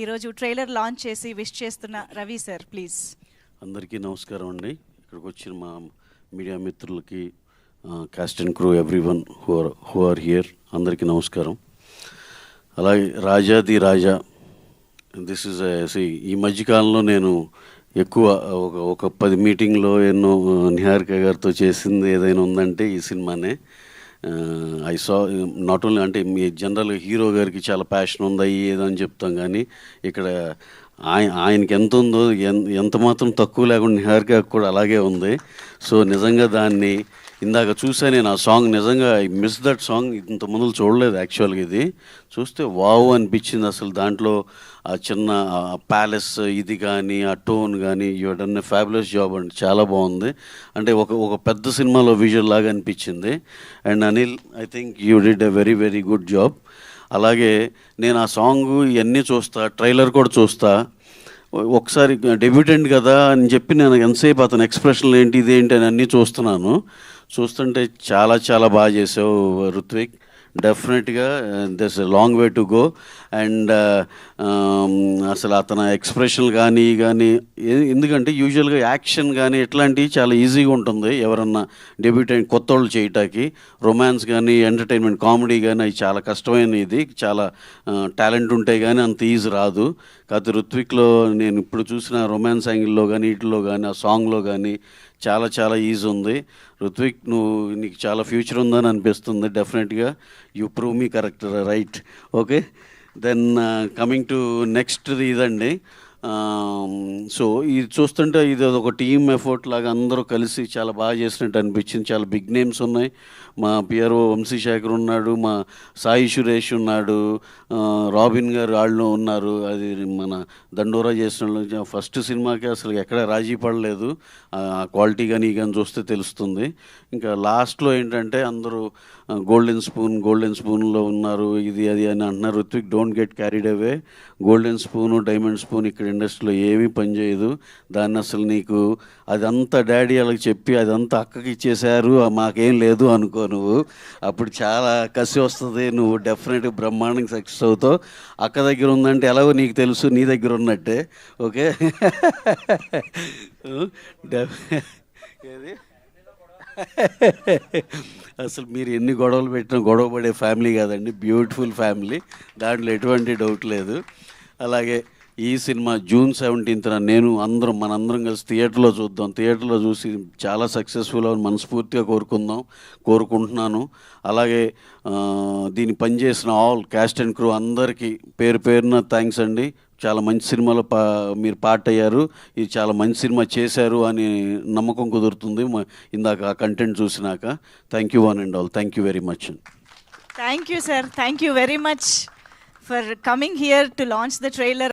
ఈరోజు trailer launch చేసి wish చేస్తున్న రవి సార్ ప్లీజ్. అందరికీ నమస్కారం అండి. ఇక్కడికి వచ్చిన మా మీడియా మిత్రులకి, cast and crew, everyone who are here, అందరికీ నమస్కారం. అలాగే రాజాది రాజా, దిస్ ఇస్ ఈ మధ్యకాలంలో నేను ఎక్కువ ఒక 10 మీటింగ్లో ఎన్నో నిహారిక గారితో చేసింది ఏదైనా ఉందంటే ఈ సినిమానే. ఐ సా నాట్ ఓన్లీ, అంటే మీ జనరల్ హీరో గారికి చాలా ప్యాషన్ ఉందా ఏదో అని చెప్తాం, కానీ ఇక్కడ ఆయనకి ఎంత ఉందో ఎంత మాత్రం తక్కువ లేకుండా నిహారిక కూడా అలాగే ఉంది. సో నిజంగా దాన్ని ఇందాక చూసా నేను, ఆ సాంగ్ నిజంగా ఐ మిస్ దట్ సాంగ్. ఇంత ముందు చూడలేదు యాక్చువల్గా, ఇది చూస్తే వావ్ అనిపించింది. అసలు దాంట్లో ఆ చిన్న ప్యాలెస్ ఇది కానీ, ఆ టోన్ కానీ, you done a fabulous job అండి, చాలా బాగుంది. అంటే ఒక పెద్ద సినిమాలో విజువల్ లాగా అనిపించింది. And Anil, I think you did a very very good job. అలాగే నేను ఆ సాంగ్ ఇవన్నీ చూస్తా, ట్రైలర్ కూడా చూస్తా. ఒకసారి డెబ్యూటెంట్ కదా అని చెప్పి నేను ఎంతసేపు అతని ఎక్స్ప్రెషన్లు ఏంటి ఇదేంటి అని అన్నీ చూస్తుంటే చాలా చాలా బాగా చేసావు రుత్విక్. డెఫినెట్గా దర్స్ a long way to go. And అసలు అతని ఎక్స్ప్రెషన్ కానీ ఎందుకంటే యూజువల్గా యాక్షన్ కానీ ఇట్లాంటివి చాలా ఈజీగా ఉంటుంది ఎవరన్నా డెబ్యూటెంట్ కొత్త వాళ్ళు చేయటానికి. రొమాన్స్ కానీ, ఎంటర్టైన్మెంట్, కామెడీ కానీ అవి చాలా కష్టమైన, ఇది చాలా టాలెంట్ ఉంటే కానీ అంత ఈజీ రాదు. కాకపోతే రుత్విక్లో నేను ఇప్పుడు చూసిన రొమాన్స్ యాంగిల్లో కానీ, వీటిలో కానీ, ఆ సాంగ్లో కానీ చాలా చాలా ఈజీ ఉంది. రుత్విక్, నీకు చాలా ఫ్యూచర్ ఉందని అనిపిస్తుంది. డెఫినెట్గా you prove me correct, right, okay. Then coming to next ఇదండి. సో ఇది చూస్తుంటే ఇది ఒక టీమ్ ఎఫర్ట్ లాగా అందరూ కలిసి చాలా బాగా చేసినట్టు అనిపించింది. చాలా బిగ్ నేమ్స్ ఉన్నాయి. మా పిఆర్ఓ వంశీశేఖర్ ఉన్నాడు, మా సాయి సురేష్ ఉన్నాడు, రాబిన్ గారు వాళ్ళు ఉన్నారు. అది మన దండోరా చేసిన ఫస్ట్ సినిమాకి అసలు ఎక్కడ రాజీ పడలేదు. ఆ క్వాలిటీ కానీ చూస్తే తెలుస్తుంది. ఇంకా లాస్ట్లో ఏంటంటే అందరూ గోల్డెన్ స్పూన్లో ఉన్నారు, ఇది అది అని అంటున్నారు. Ruthvik, don't get carried away. Golden spoon, diamond spoon ఇక్కడ ఇండస్ట్రీలో ఏమీ పనిచేయదు. దాన్ని అసలు నీకు అదంతా డాడీ వాళ్ళకి చెప్పి అదంతా అక్కకి ఇచ్చేశారు, మాకేం లేదు అనుకో నువ్వు. అప్పుడు చాలా కసి వస్తుంది. నువ్వు డెఫినెట్గా బ్రహ్మాండంగా సక్సెస్ అవుతావు. అక్క దగ్గర ఉందంటే ఎలాగో నీకు తెలుసు, నీ దగ్గర ఉన్నట్టే, ఓకే. ఏది అసలు మీరు ఎన్ని గొడవలు పెట్టినా గొడవ పడే ఫ్యామిలీ కాదండి, బ్యూటిఫుల్ ఫ్యామిలీ, దాంట్లో ఎటువంటి డౌట్ లేదు. అలాగే ఈ సినిమా జూన్ 17th మనందరం కలిసి థియేటర్లో చూద్దాం. థియేటర్లో చూసి చాలా సక్సెస్ఫుల్ అని మనస్ఫూర్తిగా కోరుకుంటున్నాను. అలాగే దీన్ని పనిచేసిన ఆల్ కాస్ట్ అండ్ క్రూ అందరికీ పేరు పేరున థ్యాంక్స్ అండి. చాలా మంచి సినిమాలో మీరు పార్ట్ అయ్యారు. ఇది చాలా మంచి సినిమా చేశారు అని నమ్మకం కుదురుతుంది ఇందాక ఆ కంటెంట్ చూసినాక. Thank you one and all. Thank you very much. Thank you sir, thank you very much for coming here to launch the trailer.